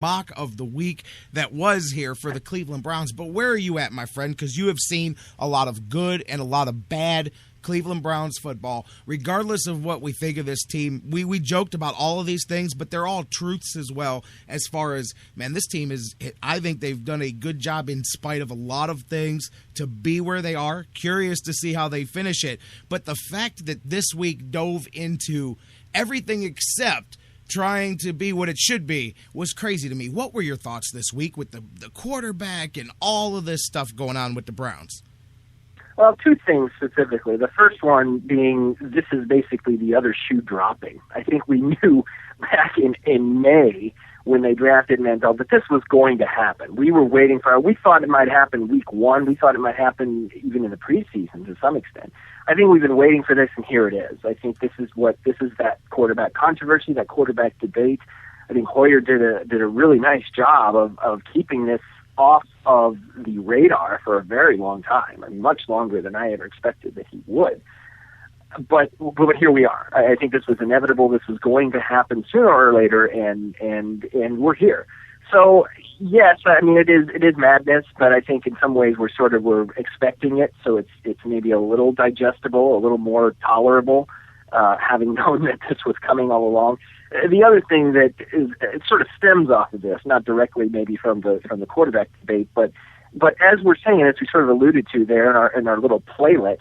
mock of the week that was here for the Cleveland Browns. But where are you at, my friend? Because you have seen a lot of good and a lot of bad Cleveland Browns football. Regardless of what we think of this team, we joked about all of these things, but they're all truths as well as far as, man, this team is, I think they've done a good job in spite of a lot of things to be where they are. Curious to see how they finish it. But the fact that this week dove into everything except trying to be what it should be was crazy to me. What were your thoughts this week with the quarterback and all of this stuff going on with the Browns? Well, two things specifically. The first one being this is basically the other shoe dropping. I think we knew back in May when they drafted Manziel that this was going to happen. We were waiting for it. We thought it might happen week one. We thought it might happen even in the preseason to some extent. I think we've been waiting for this, and here it is. I think this is that quarterback controversy, that quarterback debate. I think Hoyer did a really nice job of keeping this off of the radar for a very long time. I mean, much longer than I ever expected that he would. But here we are. I think this was inevitable. This was going to happen sooner or later, and we're here. So yes, I mean it is madness, but I think in some ways we're expecting it, so it's maybe a little digestible, a little more tolerable, having known that this was coming all along. The other thing that is it sort of stems off of this, not directly maybe from the quarterback debate, but as we're saying, as we sort of alluded to there in our little playlet.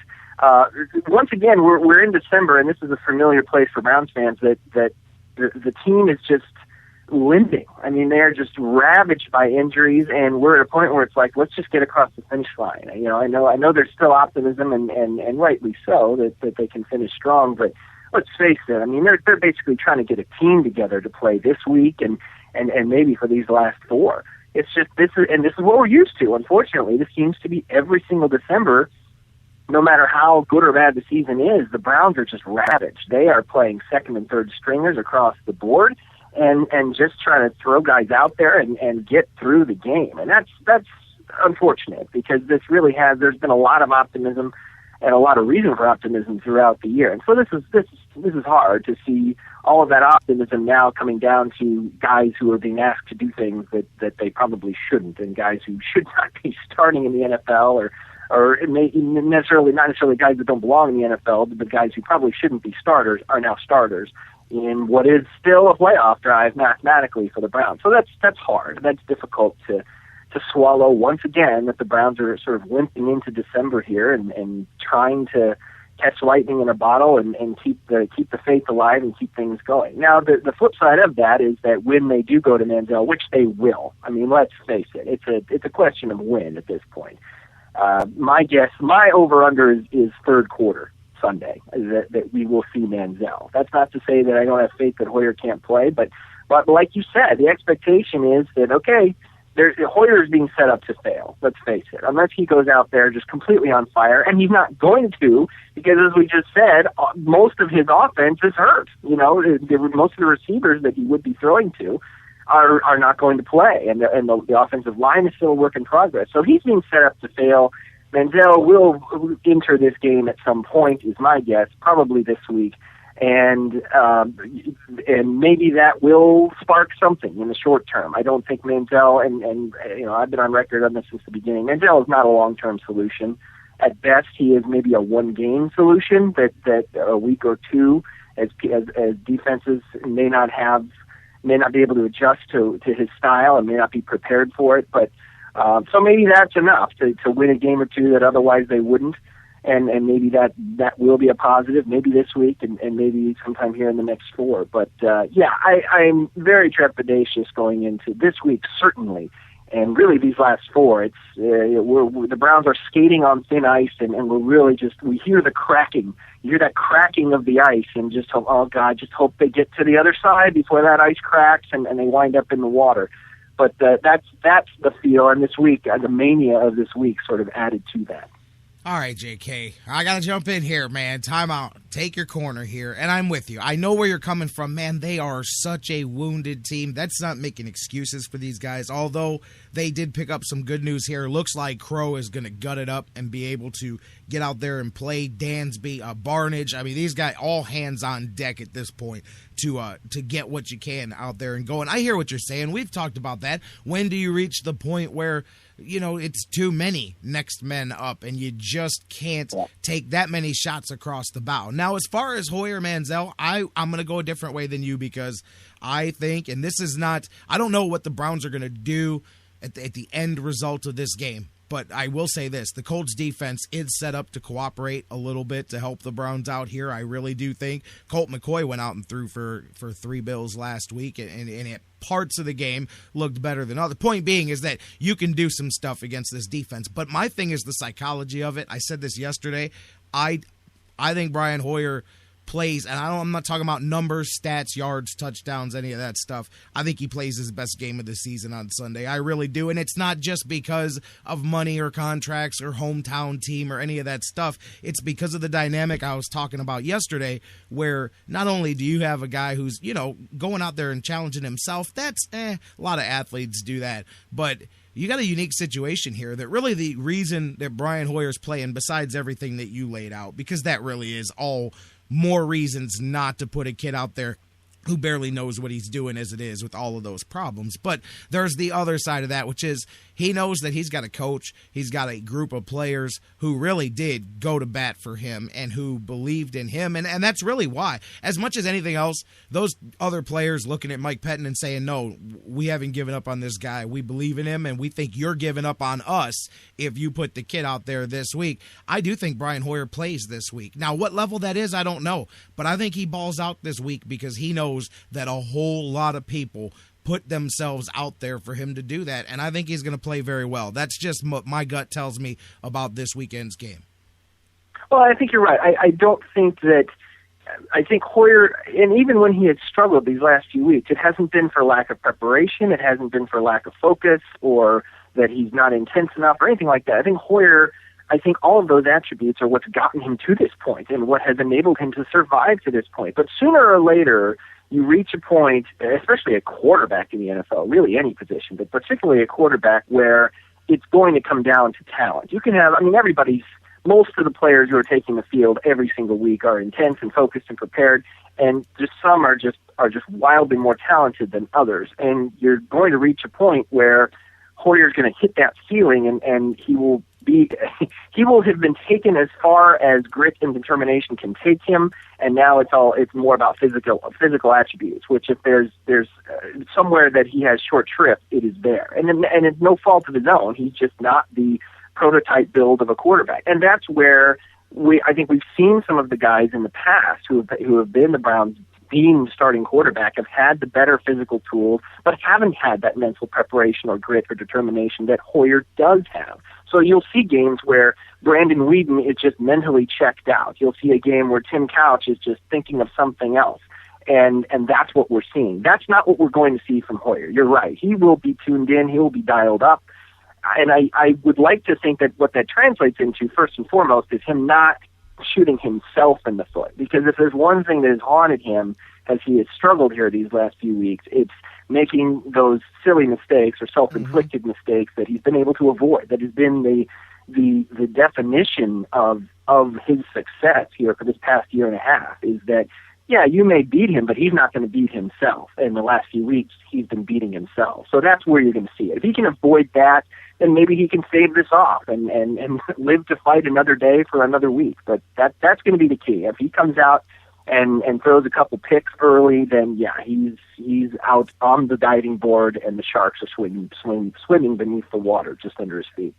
Once again, we're in December, and this is a familiar place for Browns fans that the team is just limping. I mean, they're just ravaged by injuries, and we're at a point where it's like, let's just get across the finish line. You know, I know there's still optimism, and rightly so, that they can finish strong, but let's face it. I mean, they're basically trying to get a team together to play this week and maybe for these last four. It's just this is what we're used to. Unfortunately, this seems to be every single December. No matter how good or bad the season is, the Browns are just ravaged. They are playing second and third stringers across the board and just trying to throw guys out there and get through the game. And that's unfortunate because there's been a lot of optimism and a lot of reason for optimism throughout the year. And so this is hard to see all of that optimism now coming down to guys who are being asked to do things that they probably shouldn't, and guys who should not be starting in the NFL or not necessarily guys that don't belong in the NFL, but guys who probably shouldn't be starters are now starters in what is still a playoff drive mathematically for the Browns. So that's hard. That's difficult to swallow once again, that the Browns are sort of limping into December here and trying to catch lightning in a bottle and keep the faith alive and keep things going. Now, the flip side of that is that when they do go to Manziel, which they will, I mean, let's face it, it's a question of when at this point. My guess, my over-under is third quarter Sunday, that we will see Manziel. That's not to say that I don't have faith that Hoyer can't play, but like you said, the expectation is that, okay, Hoyer is being set up to fail, let's face it, unless he goes out there just completely on fire, and he's not going to, because as we just said, most of his offense is hurt. You know, most of the receivers that he would be throwing to are not going to play, and the offensive line is still a work in progress. So he's being set up to fail. Manziel will enter this game at some point, is my guess, probably this week, and maybe that will spark something in the short term. I don't think Manziel, and you know, I've been on record on this since the beginning, Manziel is not a long-term solution. At best, he is maybe a one-game solution that a week or two, as defenses may not be able to adjust to his style and may not be prepared for it. But so maybe that's enough to win a game or two that otherwise they wouldn't. And maybe that will be a positive, maybe this week and maybe sometime here in the next four. But I'm very trepidatious going into this week, certainly. And really these last four, it's the Browns are skating on thin ice, and we're really we hear the cracking. You hear that cracking of the ice, and just hope, oh God, just hope they get to the other side before that ice cracks and they wind up in the water. But that's the feel, and this week, the mania of this week sort of added to that. All right, JK, I got to jump in here, man. Time out. Take your corner here, and I'm with you. I know where you're coming from, man. They are such a wounded team. That's not making excuses for these guys, although they did pick up some good news here. Looks like Crow is going to gut it up and be able to get out there and play. Dansby, Barnage. I mean, these guys, all hands on deck at this point to get what you can out there and go. And I hear what you're saying. We've talked about that. When do you reach the point where, it's too many next men up and you just can't take that many shots across the bow? Now, as far as Hoyer Manziel, I'm going to go a different way than you, because I think, and this is not, I don't know what the Browns are going to do at the end result of this game. But I will say this, the Colts defense is set up to cooperate a little bit to help the Browns out here. I really do think. Colt McCoy went out and threw for 3 bills last week, and it parts of the game looked better than others. The point being is that you can do some stuff against this defense. But my thing is the psychology of it. I said this yesterday. I think Brian Hoyer plays, and I'm not talking about numbers, stats, yards, touchdowns, any of that stuff. I think he plays his best game of the season on Sunday. I really do, and it's not just because of money or contracts or hometown team or any of that stuff. It's because of the dynamic I was talking about yesterday, where not only do you have a guy who's, going out there and challenging himself. That's a lot of athletes do that, but you got a unique situation here that really the reason that Brian Hoyer's playing, besides everything that you laid out, because that really is all more reasons not to put a kid out there who barely knows what he's doing as it is with all of those problems. But there's the other side of that, which is he knows that he's got a coach, he's got a group of players who really did go to bat for him and who believed in him. And that's really why, as much as anything else, those other players looking at Mike Pettines and saying, no, we haven't given up on this guy. We believe in him, and we think you're giving up on us if you put the kid out there this week. I do think Brian Hoyer plays this week. Now, what level that is, I don't know. But I think he balls out this week because he knows that a whole lot of people put themselves out there for him to do that, and I think he's going to play very well. That's just what my gut tells me about this weekend's game. Well, I think you're right. I don't think that – I think Hoyer, and even when he had struggled these last few weeks, it hasn't been for lack of preparation, it hasn't been for lack of focus, or that he's not intense enough or anything like that. I think Hoyer – I think all of those attributes are what's gotten him to this point and what has enabled him to survive to this point. But sooner or later, you reach a point, especially a quarterback in the NFL, really any position, but particularly a quarterback, where it's going to come down to talent. You can have, most of the players who are taking the field every single week are intense and focused and prepared, and just some are just wildly more talented than others. And you're going to reach a point where Hoyer's going to hit that ceiling, and he will have been taken as far as grit and determination can take him, and now it's more about physical attributes. Which, if there's somewhere that he has short shrift, it is there, and it's no fault of his own. He's just not the prototype build of a quarterback, and that's where I think we've seen some of the guys in the past who have been the Browns being starting quarterback have had the better physical tools, but haven't had that mental preparation or grit or determination that Hoyer does have. So you'll see games where Brandon Weeden is just mentally checked out. You'll see a game where Tim Couch is just thinking of something else. And that's what we're seeing. That's not what we're going to see from Hoyer. You're right. He will be tuned in. He will be dialed up. And I would like to think that what that translates into, first and foremost, is him not shooting himself in the foot. Because if there's one thing that has haunted him as he has struggled here these last few weeks, it's making those silly mistakes or self-inflicted mistakes that he's been able to avoid. That has been the definition of his success here for this past year and a half, is that, yeah, you may beat him, but he's not going to beat himself. In the last few weeks, he's been beating himself. So that's where you're going to see it. If he can avoid that, then maybe he can stave this off and live to fight another day for another week. But that's going to be the key. If he comes out and throws a couple picks early, then yeah, he's out on the diving board, and the Sharks are swimming beneath the water just under his feet.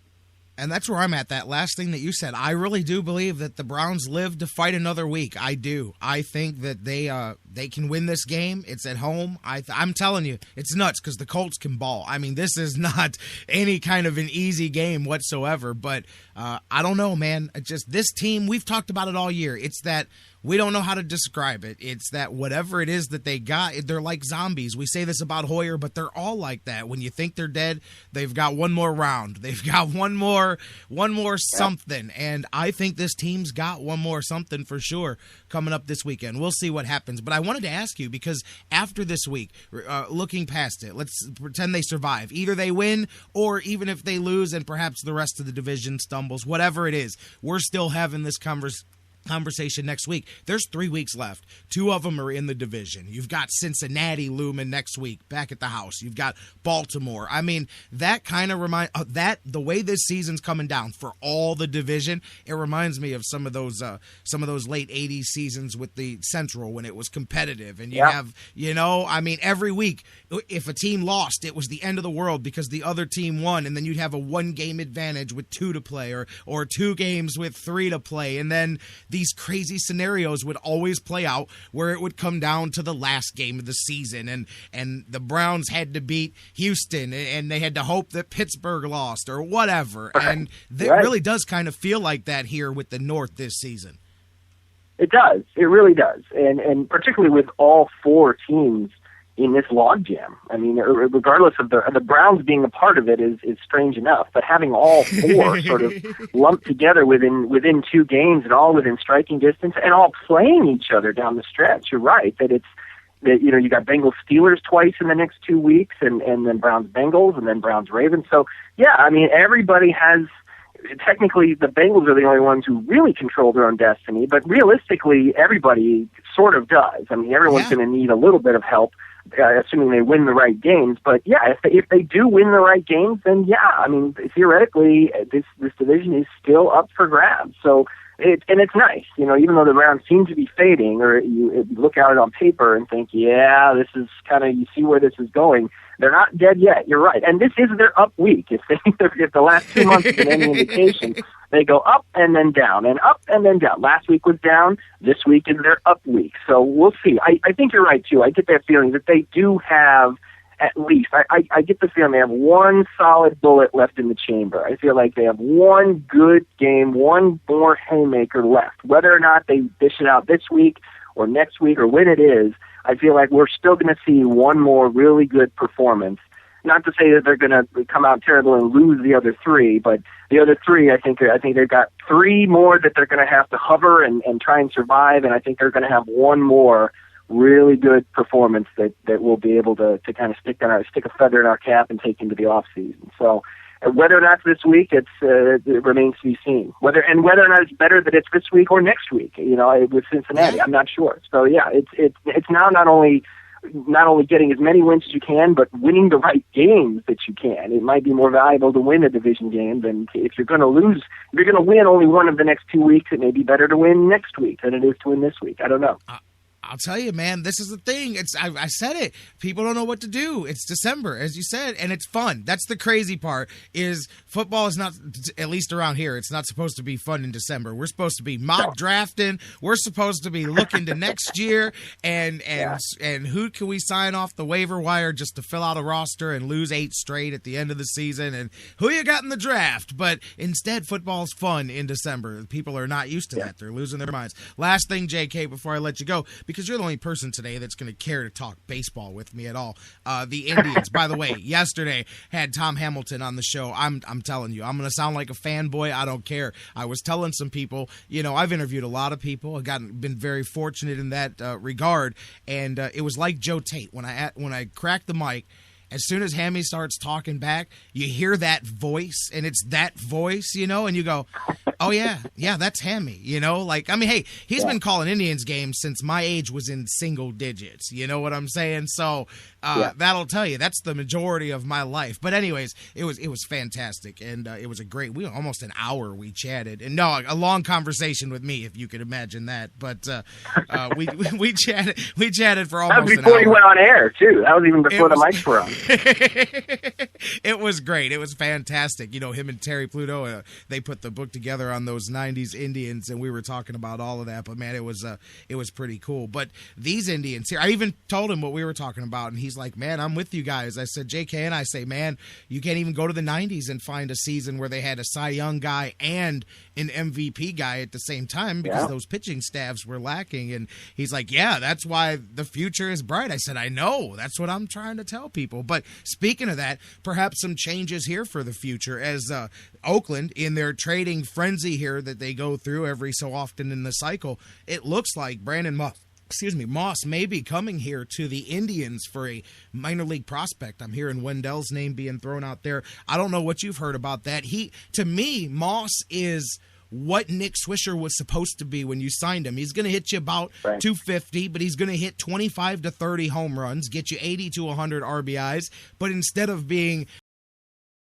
And that's where I'm at. That last thing that you said, I really do believe that the Browns live to fight another week. I do. I think that they can win this game. It's at home. I'm telling you, it's nuts because the Colts can ball. I mean, this is not any kind of an easy game whatsoever. But I don't know, man. Just this team, we've talked about it all year. It's that we don't know how to describe it. It's that whatever it is that they got, they're like zombies. We say this about Hoyer, but they're all like that. When you think they're dead, they've got one more round. They've got one more something. And I think this team's got one more something for sure coming up this weekend. We'll see what happens. But I wanted to ask you, because after this week, looking past it, let's pretend they survive. Either they win, or even if they lose and perhaps the rest of the division stumbles, whatever it is, we're still having this conversation conversation next week. There's 3 weeks left. 2 of them are in the division. You've got Cincinnati looming next week back at the house. You've got Baltimore. I mean, that kind of the way this season's coming down for all the division, it reminds me of some of those late 80s seasons with the Central when it was competitive. And you have, I mean, every week, if a team lost, it was the end of the world because the other team won, and then you'd have a 1-game advantage with 2 to play or 2 games with 3 to play. And then these crazy scenarios would always play out where it would come down to the last game of the season, and the Browns had to beat Houston, and they had to hope that Pittsburgh lost or whatever. And it really does kind of feel like that here with the North this season. It does. It really does. And particularly with all 4 teams in this logjam. I mean, regardless of the Browns being a part of it is strange enough, but having all 4 sort of lumped together within 2 games and all within striking distance and all playing each other down the stretch, you're right that you got Bengals Steelers twice in the next 2 weeks, and then Browns Bengals, and then Browns Ravens. So yeah, I mean, everybody has. Technically, the Bengals are the only ones who really control their own destiny, but realistically, everybody sort of does. I mean, everyone's going to need a little bit of help, assuming they win the right games. But yeah, if they do win the right games, then yeah, I mean, theoretically, this division is still up for grabs. So it's nice, even though the Browns seem to be fading, or you look at it on paper and think, yeah, this is kind of, you see where this is going. They're not dead yet. You're right, and this is their up week. If the last 2 months have been any indication, they go up and then down, and up and then down. Last week was down. This week is their up week. So we'll see. I think you're right too. I get that feeling that they do have. At least, I get the feeling they have one solid bullet left in the chamber. I feel like they have one good game, one more haymaker left. Whether or not they dish it out this week or next week or when it is, I feel like we're still going to see one more really good performance. Not to say that they're going to come out terrible and lose the other 3, but the other 3, I think they've got 3 more that they're going to have to hover and try and survive, and I think they're going to have one more really good performance that we'll be able to kind of stick a feather in our cap and take into the off season. So whether or not this week, it remains to be seen. Whether or not it's better that it's this week or next week, with Cincinnati, I'm not sure. So yeah, it's now not only getting as many wins as you can, but winning the right games that you can. It might be more valuable to win a division game than if you're going to lose. If you're going to win only one of the next 2 weeks, it may be better to win next week than it is to win this week. I don't know. I'll tell you, man, this is the thing. I said it. People don't know what to do. It's December, as you said, and it's fun. That's the crazy part, is football is not, at least around here, it's not supposed to be fun in December. We're supposed to be mock drafting. We're supposed to be looking to next year and who can we sign off the waiver wire just to fill out a roster and lose 8 straight at the end of the season, and who you got in the draft. But instead, football's fun in December. People are not used to that. They're losing their minds. Last thing, JK, before I let you go, because you're the only person today that's going to care to talk baseball with me at all. The Indians, by the way, yesterday had Tom Hamilton on the show. I'm telling you, I'm going to sound like a fanboy. I don't care. I was telling some people, I've interviewed a lot of people. I've been very fortunate in that regard, and it was like Joe Tate. When I cracked the mic, as soon as Hammy starts talking back, you hear that voice, and it's that voice, and you go, oh, yeah, that's Hammy, hey, he's been calling Indians games since my age was in single digits, you know what I'm saying? So that'll tell you, that's the majority of my life. But anyways, it was fantastic, and it was almost an hour we chatted, and a long conversation with me, if you could imagine that, but we chatted for almost an hour. That was before you went on air, too. That was even before the mics were on. It was great. It was fantastic. Him and Terry Pluto, they put the book together on those 90s Indians, and we were talking about all of that. But, man, it was pretty cool. But these Indians here, I even told him what we were talking about, and he's like, man, I'm with you guys. I said, JK and I say, man, you can't even go to the 90s and find a season where they had a Cy Young guy and an MVP guy at the same time because those pitching staffs were lacking. And he's like, yeah, that's why the future is bright. I said, I know. That's what I'm trying to tell people. But speaking of that, perhaps some changes here for the future as Oakland, in their trading frenzy here that they go through every so often in the cycle, it looks like Brandon Moss may be coming here to the Indians for a minor league prospect. I'm hearing Wendell's name being thrown out there. I don't know what you've heard about that. To me, Moss is what Nick Swisher was supposed to be when you signed him. He's going to hit you about 250, but he's going to hit 25 to 30 home runs, get you 80 to 100 RBIs. But instead of being